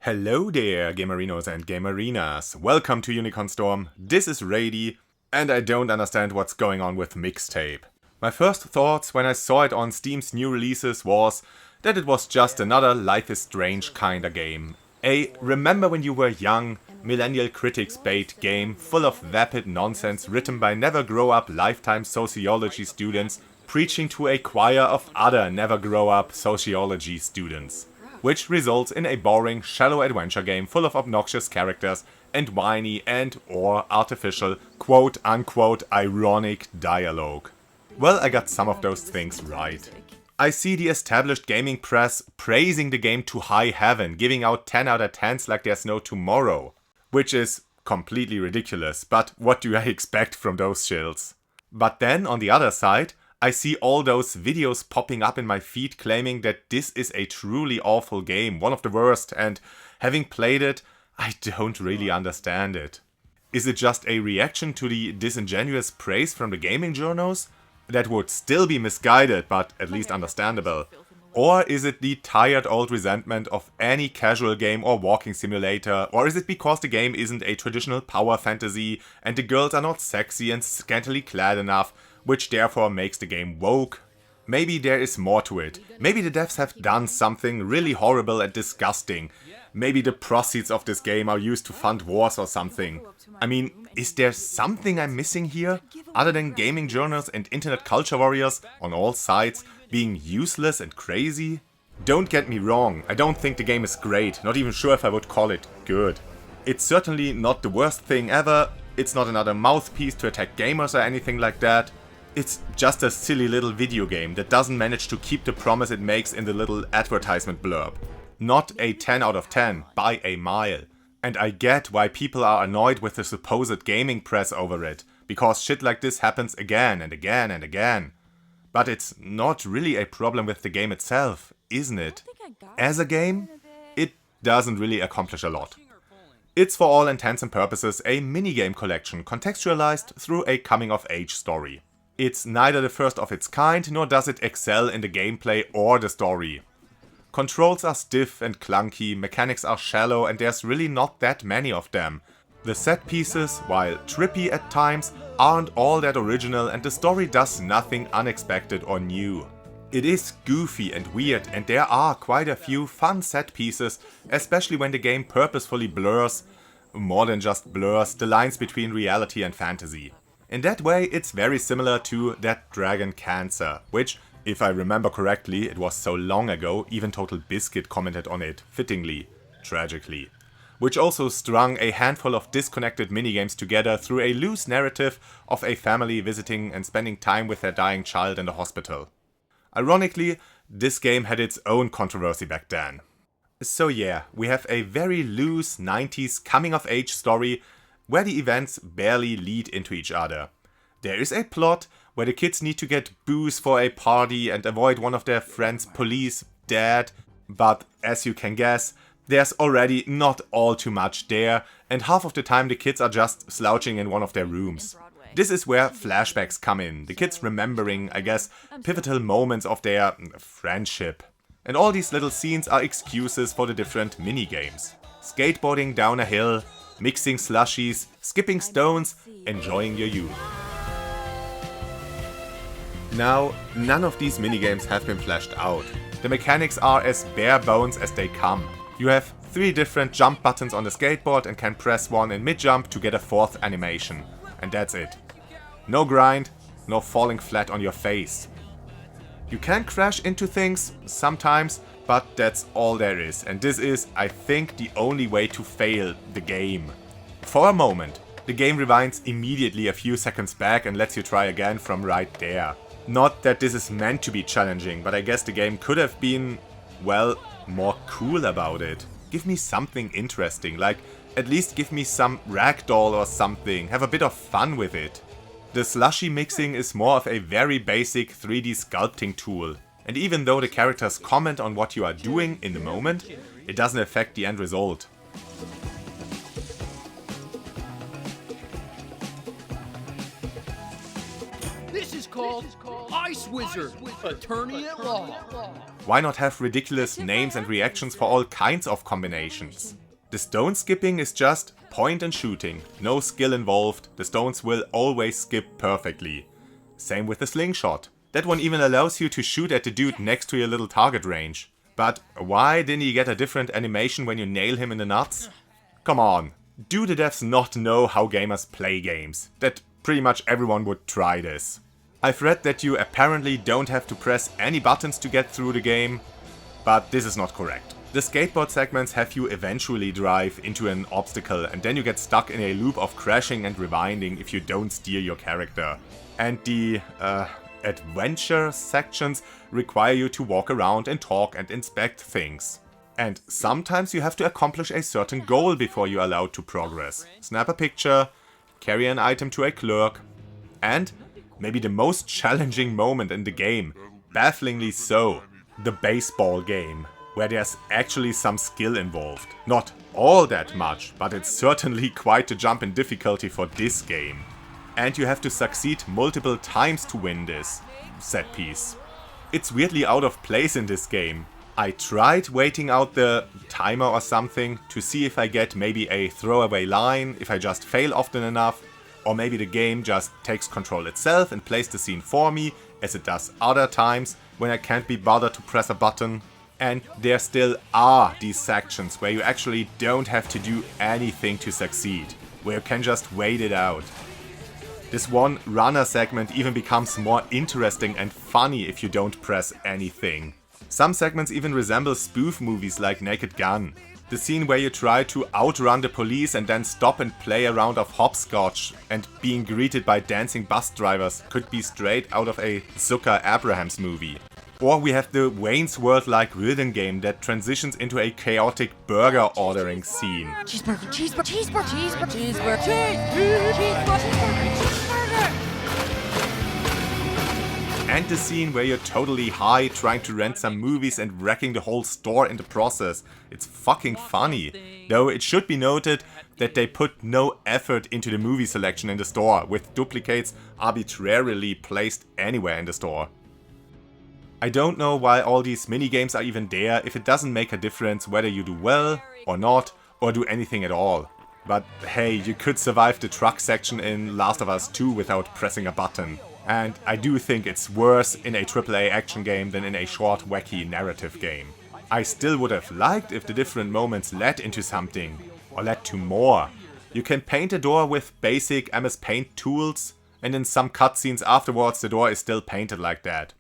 Hello there, gamerinos and gamerinas. Welcome to UnicornStorm. This is Rady, and I don't understand what's going on with Mixtape. My first thoughts when I saw it on Steam's new releases was that it was just another Life is Strange kinda game. A remember when you were young, millennial critics bait game full of vapid nonsense written by never grow up lifetime sociology students preaching to a choir of other never grow up sociology students. Which results in a boring, shallow adventure game full of obnoxious characters and whiny and/or artificial, quote-unquote ironic dialogue. Well, I got some of those things right. I see the established gaming press praising the game to high heaven, giving out 10 out of 10s like there's no tomorrow. Which is completely ridiculous, but what do I expect from those shills? But then, on the other side, I see all those videos popping up in my feed claiming that this is a truly awful game, one of the worst, and having played it, I don't really understand it. Is it just a reaction to the disingenuous praise from the gaming journos? That would still be misguided, but at least understandable. Or is it the tired old resentment of any casual game or walking simulator? Or is it because the game isn't a traditional power fantasy and the girls are not sexy and scantily clad enough, which therefore makes the game woke? Maybe there is more to it. Maybe the devs have done something really horrible and disgusting. Maybe the proceeds of this game are used to fund wars or something. I mean, is there something I'm missing here? Other than gaming journals and internet culture warriors on all sides being useless and crazy? Don't get me wrong, I don't think the game is great, not even sure if I would call it good. It's certainly not the worst thing ever, it's not another mouthpiece to attack gamers or anything like that. It's just a silly little video game that doesn't manage to keep the promise it makes in the little advertisement blurb. Not a 10 out of 10, by a mile. And I get why people are annoyed with the supposed gaming press over it, because shit like this happens again and again and again. But it's not really a problem with the game itself, isn't it? As a game, it doesn't really accomplish a lot. It's for all intents and purposes a minigame collection contextualized through a coming-of-age story. It's neither the first of its kind, nor does it excel in the gameplay or the story. Controls are stiff and clunky, mechanics are shallow, and there's really not that many of them. The set pieces, while trippy at times, aren't all that original, and the story does nothing unexpected or new. It is goofy and weird, and there are quite a few fun set pieces, especially when the game purposefully blurs, more than just blurs, the lines between reality and fantasy. In that way, it's very similar to That Dragon Cancer, which, if I remember correctly, it was so long ago, even Total Biscuit commented on it, fittingly, tragically. Which also strung a handful of disconnected minigames together through a loose narrative of a family visiting and spending time with their dying child in the hospital. Ironically, this game had its own controversy back then. So yeah, we have a very loose 90s coming-of-age story where the events barely lead into each other. There is a plot where the kids need to get booze for a party and avoid one of their friends' police dead, but as you can guess, there's already not all too much there, and half of the time the kids are just slouching in one of their rooms. This is where flashbacks come in, the kids remembering, I guess, pivotal moments of their friendship. And all these little scenes are excuses for the different minigames. Skateboarding down a hill, mixing slushies, skipping stones, enjoying your youth. Now, none of these minigames have been fleshed out. The mechanics are as bare bones as they come. You have 3 different jump buttons on the skateboard and can press one in mid-jump to get a 4th animation. And that's it. No grind, no falling flat on your face. You can crash into things, sometimes, but that's all there is. And this is, I think, the only way to fail the game. For a moment, the game rewinds immediately a few seconds back and lets you try again from right there. Not that this is meant to be challenging, but I guess the game could have been, well, more cool about it. Give me something interesting, like at least give me some ragdoll or something, have a bit of fun with it. The slushy mixing is more of a very basic 3D sculpting tool, and even though the characters comment on what you are doing in the moment, it doesn't affect the end result. This is called Ice Wizard, Attorney at Law. Why not have ridiculous names and reactions for all kinds of combinations? The stone skipping is just point and shooting, no skill involved, the stones will always skip perfectly. Same with the slingshot. That one even allows you to shoot at the dude next to your little target range. But why didn't you get a different animation when you nail him in the nuts? Come on, do the devs not know how gamers play games? That pretty much everyone would try this. I've read that you apparently don't have to press any buttons to get through the game, but this is not correct. The skateboard segments have you eventually drive into an obstacle and then you get stuck in a loop of crashing and rewinding if you don't steer your character. And the adventure sections require you to walk around and talk and inspect things. And sometimes you have to accomplish a certain goal before you're allowed to progress. Snap a picture, carry an item to a clerk, and maybe the most challenging moment in the game, bafflingly so, the baseball game, where there's actually some skill involved. Not all that much, but it's certainly quite a jump in difficulty for this game. And you have to succeed multiple times to win this set piece. It's weirdly out of place in this game. I tried waiting out the timer or something to see if I get maybe a throwaway line, if I just fail often enough, or maybe the game just takes control itself and plays the scene for me, as it does other times when I can't be bothered to press a button. And there still are these sections where you actually don't have to do anything to succeed, where you can just wait it out. This one runner segment even becomes more interesting and funny if you don't press anything. Some segments even resemble spoof movies like Naked Gun. The scene where you try to outrun the police and then stop and play a round of hopscotch and being greeted by dancing bus drivers could be straight out of a Zucker Abrahams movie. Or we have the Wayne's World-like rhythm game that transitions into a chaotic burger ordering scene. Cheeseburger, cheeseburger, cheeseburger, cheeseburger, cheeseburger, cheeseburger. And the scene where you're totally high trying to rent some movies and wrecking the whole store in the process. It's fucking funny. Though it should be noted that they put no effort into the movie selection in the store, with duplicates arbitrarily placed anywhere in the store. I don't know why all these minigames are even there if it doesn't make a difference whether you do well or not, or do anything at all. But hey, you could survive the truck section in Last of Us 2 without pressing a button. And I do think it's worse in a AAA action game than in a short, wacky narrative game. I still would have liked if the different moments led into something, or led to more. You can paint a door with basic MS Paint tools, and in some cutscenes afterwards the door is still painted like that.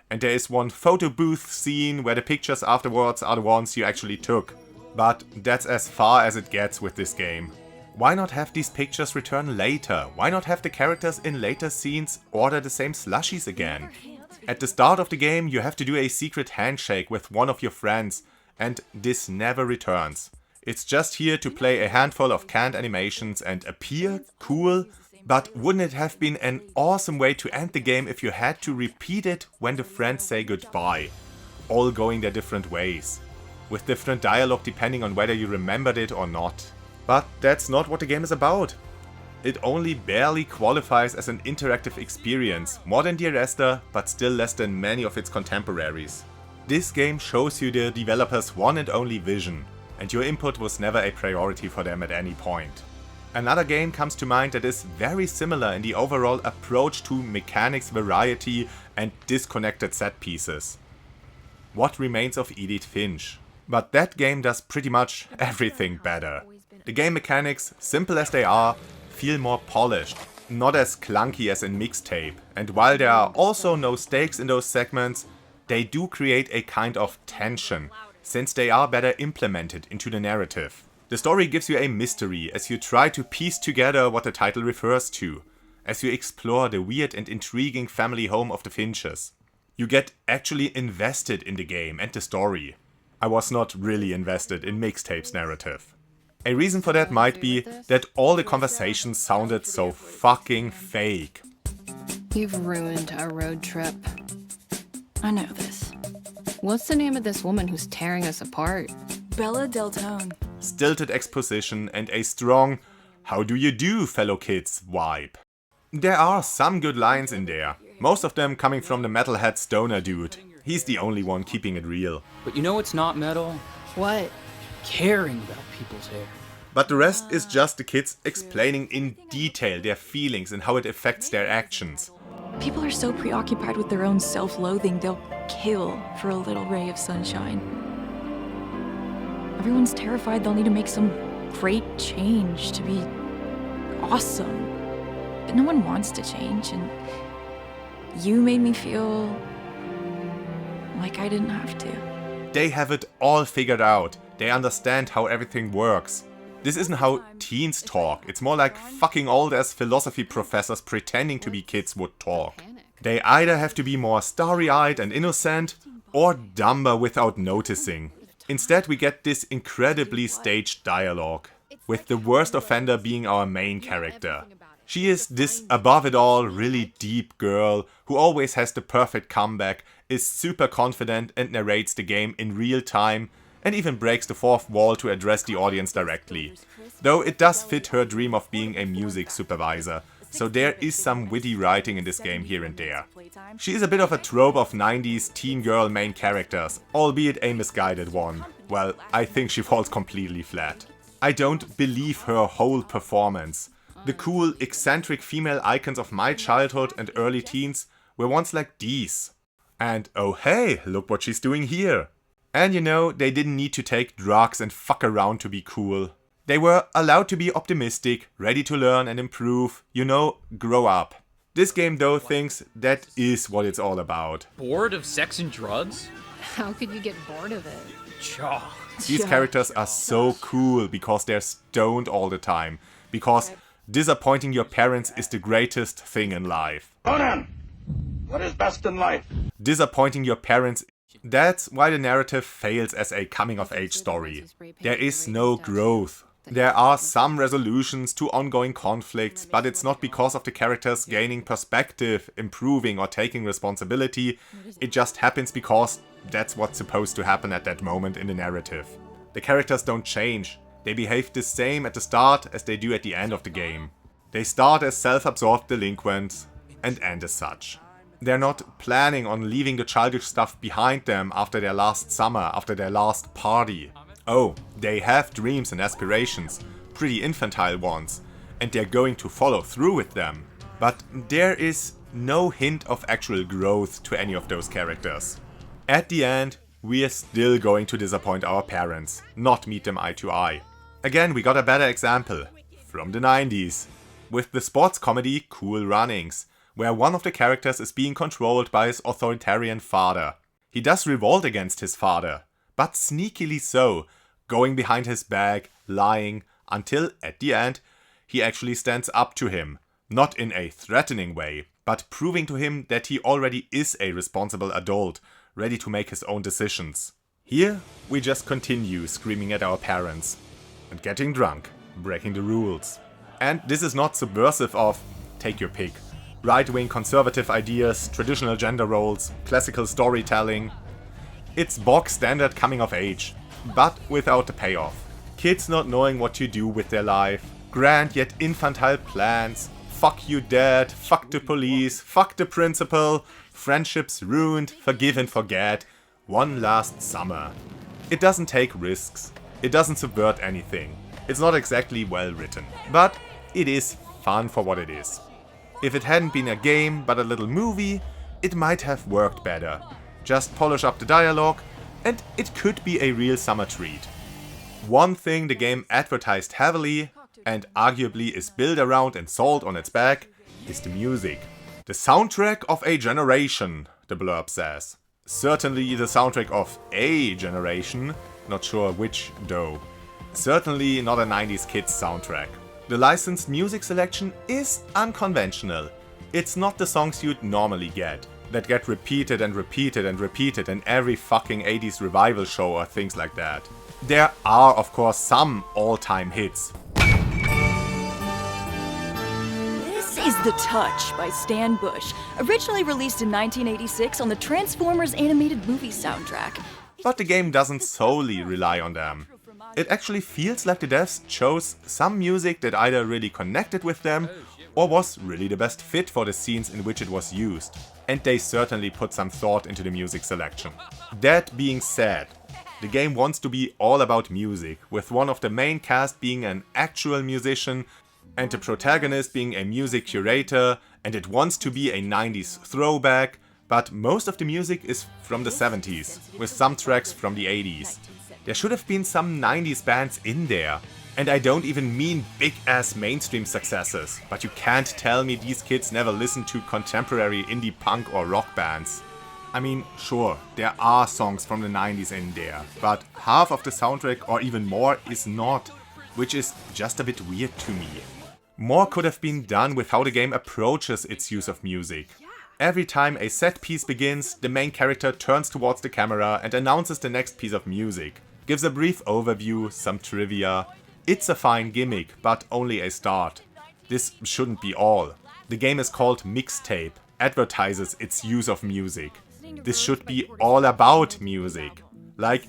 And there is one photo booth scene where the pictures afterwards are the ones you actually took. But that's as far as it gets with this game. Why not have these pictures return later? Why not have the characters in later scenes order the same slushies again? At the start of the game you have to do a secret handshake with one of your friends, and this never returns. It's just here to play a handful of canned animations and appear cool. But wouldn't it have been an awesome way to end the game if you had to repeat it when the friends say goodbye? All going their different ways. With different dialogue depending on whether you remembered it or not. But that's not what the game is about. It only barely qualifies as an interactive experience, more than Dear Esther, but still less than many of its contemporaries. This game shows you the developer's one and only vision, and your input was never a priority for them at any point. Another game comes to mind that is very similar in the overall approach to mechanics, variety and disconnected set pieces. What Remains of Edith Finch. But that game does pretty much everything better. The game mechanics, simple as they are, feel more polished, not as clunky as in Mixtape, and while there are also no stakes in those segments, they do create a kind of tension, since they are better implemented into the narrative. The story gives you a mystery as you try to piece together what the title refers to, as you explore the weird and intriguing family home of the Finches. You get actually invested in the game and the story. I was not really invested in Mixtape's narrative. A reason for that might be that all the conversations sounded so fucking fake. You've ruined our road trip. I know this. What's the name of this woman who's tearing us apart? Bella Deltone. Stilted exposition and a strong "how do you do, fellow kids" vibe. There are some good lines in there, most of them coming from the metalhead stoner dude. He's the only one keeping it real. But you know what's not metal? What? Caring about people's hair. But the rest is just the kids explaining in detail their feelings and how it affects their actions. People are so preoccupied with their own self-loathing, they'll kill for a little ray of sunshine. Everyone's terrified they'll need to make some great change to be awesome. But no one wants to change, and you made me feel like I didn't have to. They have it all figured out. They understand how everything works. This isn't how teens talk. It's more like fucking old-ass philosophy professors pretending to be kids would talk. They either have to be more starry-eyed and innocent, or dumber without noticing. Instead, we get this incredibly staged dialogue, with the worst offender being our main character. She is this above-it-all, really deep girl who always has the perfect comeback, is super confident and narrates the game in real time, and even breaks the fourth wall to address the audience directly. Though it does fit her dream of being a music supervisor, so there is some witty writing in this game here and there. She is a bit of a trope of 90s teen girl main characters, albeit a misguided one. Well, I think she falls completely flat. I don't believe her whole performance. The cool, eccentric female icons of my childhood and early teens were once like these. And oh hey, look what she's doing here. And you know, they didn't need to take drugs and fuck around to be cool. They were allowed to be optimistic, ready to learn and improve, you know, grow up. This game though thinks that is what it's all about. Bored of sex and drugs? How could you get bored of it? Chaw. These characters are so cool because they're stoned all the time. Because disappointing your parents is the greatest thing in life. Conan, what is best in life? Disappointing your parents, that's why the narrative fails as a coming-of-age story. There is no growth. There are some resolutions to ongoing conflicts, but it's not because of the characters gaining perspective, improving or taking responsibility. It just happens because that's what's supposed to happen at that moment in the narrative. The characters don't change. They behave the same at the start as they do at the end of the game. They start as self-absorbed delinquents and end as such. They're not planning on leaving the childish stuff behind them after their last summer, after their last party. Oh, they have dreams and aspirations, pretty infantile ones, and they're going to follow through with them. But there is no hint of actual growth to any of those characters. At the end, we're still going to disappoint our parents, not meet them eye to eye. Again, we got a better example, from the 90s, with the sports comedy Cool Runnings, where one of the characters is being controlled by his authoritarian father. He does revolt against his father, but sneakily so, going behind his back, lying, until at the end he actually stands up to him. Not in a threatening way, but proving to him that he already is a responsible adult, ready to make his own decisions. Here we just continue screaming at our parents and getting drunk, breaking the rules. And this is not subversive of, take your pick, right-wing conservative ideas, traditional gender roles, classical storytelling. It's bog standard coming of age, but without the payoff. Kids not knowing what to do with their life, grand yet infantile plans, fuck you dad, fuck the police, fuck the principal, friendships ruined, forgive and forget, one last summer. It doesn't take risks, it doesn't subvert anything, it's not exactly well written, but it is fun for what it is. If it hadn't been a game but a little movie, it might have worked better. Just polish up the dialogue, and it could be a real summer treat. One thing the game advertised heavily, and arguably is built around and sold on its back, is the music. The soundtrack of a generation, the blurb says. Certainly the soundtrack of a generation, not sure which though. Certainly not a 90s kids soundtrack. The licensed music selection is unconventional. It's not the songs you'd normally get, that get repeated and repeated and repeated in every fucking 80s revival show or things like that. There are of course some all-time hits. This is The Touch by Stan Bush, originally released in 1986 on the Transformers animated movie soundtrack. But the game doesn't solely rely on them. It actually feels like the devs chose some music that either really connected with them or was really the best fit for the scenes in which it was used. and they certainly put some thought into the music selection. That being said, the game wants to be all about music, with one of the main cast being an actual musician and the protagonist being a music curator, and it wants to be a 90s throwback, but most of the music is from the 70s, with some tracks from the 80s. There should have been some 90s bands in there. And I don't even mean big-ass mainstream successes, but you can't tell me these kids never listened to contemporary indie punk or rock bands. I mean, sure, there are songs from the 90s in there, but half of the soundtrack or even more is not, which is just a bit weird to me. More could have been done with how the game approaches its use of music. Every time a set piece begins, the main character turns towards the camera and announces the next piece of music, gives a brief overview, some trivia. It's a fine gimmick, but only a start. This shouldn't be all. The game is called Mixtape, advertises its use of music. This should be all about music. Like,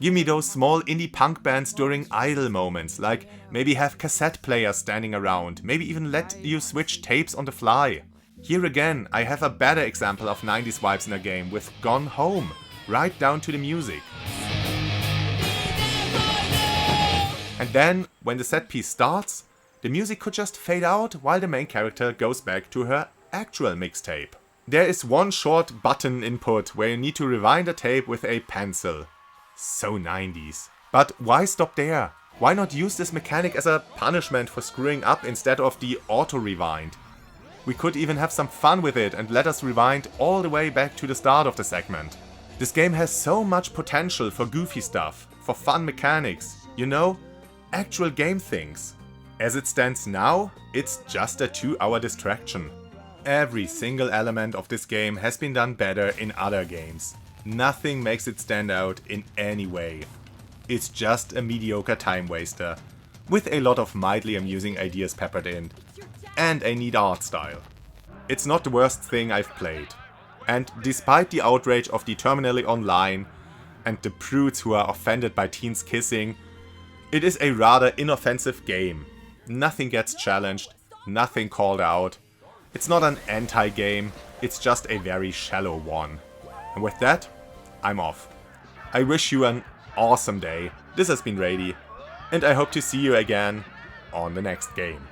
give me those small indie punk bands during idle moments, like maybe have cassette players standing around, maybe even let you switch tapes on the fly. Here again, I have a better example of 90s vibes in a game with Gone Home, right down to the music. And then, when the set piece starts, the music could just fade out while the main character goes back to her actual mixtape. There is one short button input where you need to rewind a tape with a pencil. So 90s. But why stop there? Why not use this mechanic as a punishment for screwing up instead of the auto-rewind? We could even have some fun with it and let us rewind all the way back to the start of the segment. This game has so much potential for goofy stuff, for fun mechanics, you know? Actual game things. As it stands now, it's just a 2-hour distraction. Every single element of this game has been done better in other games. Nothing makes it stand out in any way. It's just a mediocre time waster, with a lot of mildly amusing ideas peppered in, and a neat art style. It's not the worst thing I've played. And despite the outrage of the terminally online, and the prudes who are offended by teens kissing, it is a rather inoffensive game. Nothing gets challenged, nothing called out. It's not an anti-game, it's just a very shallow one. And with that, I'm off. I wish you an awesome day. This has been Rady, and I hope to see you again on the next game.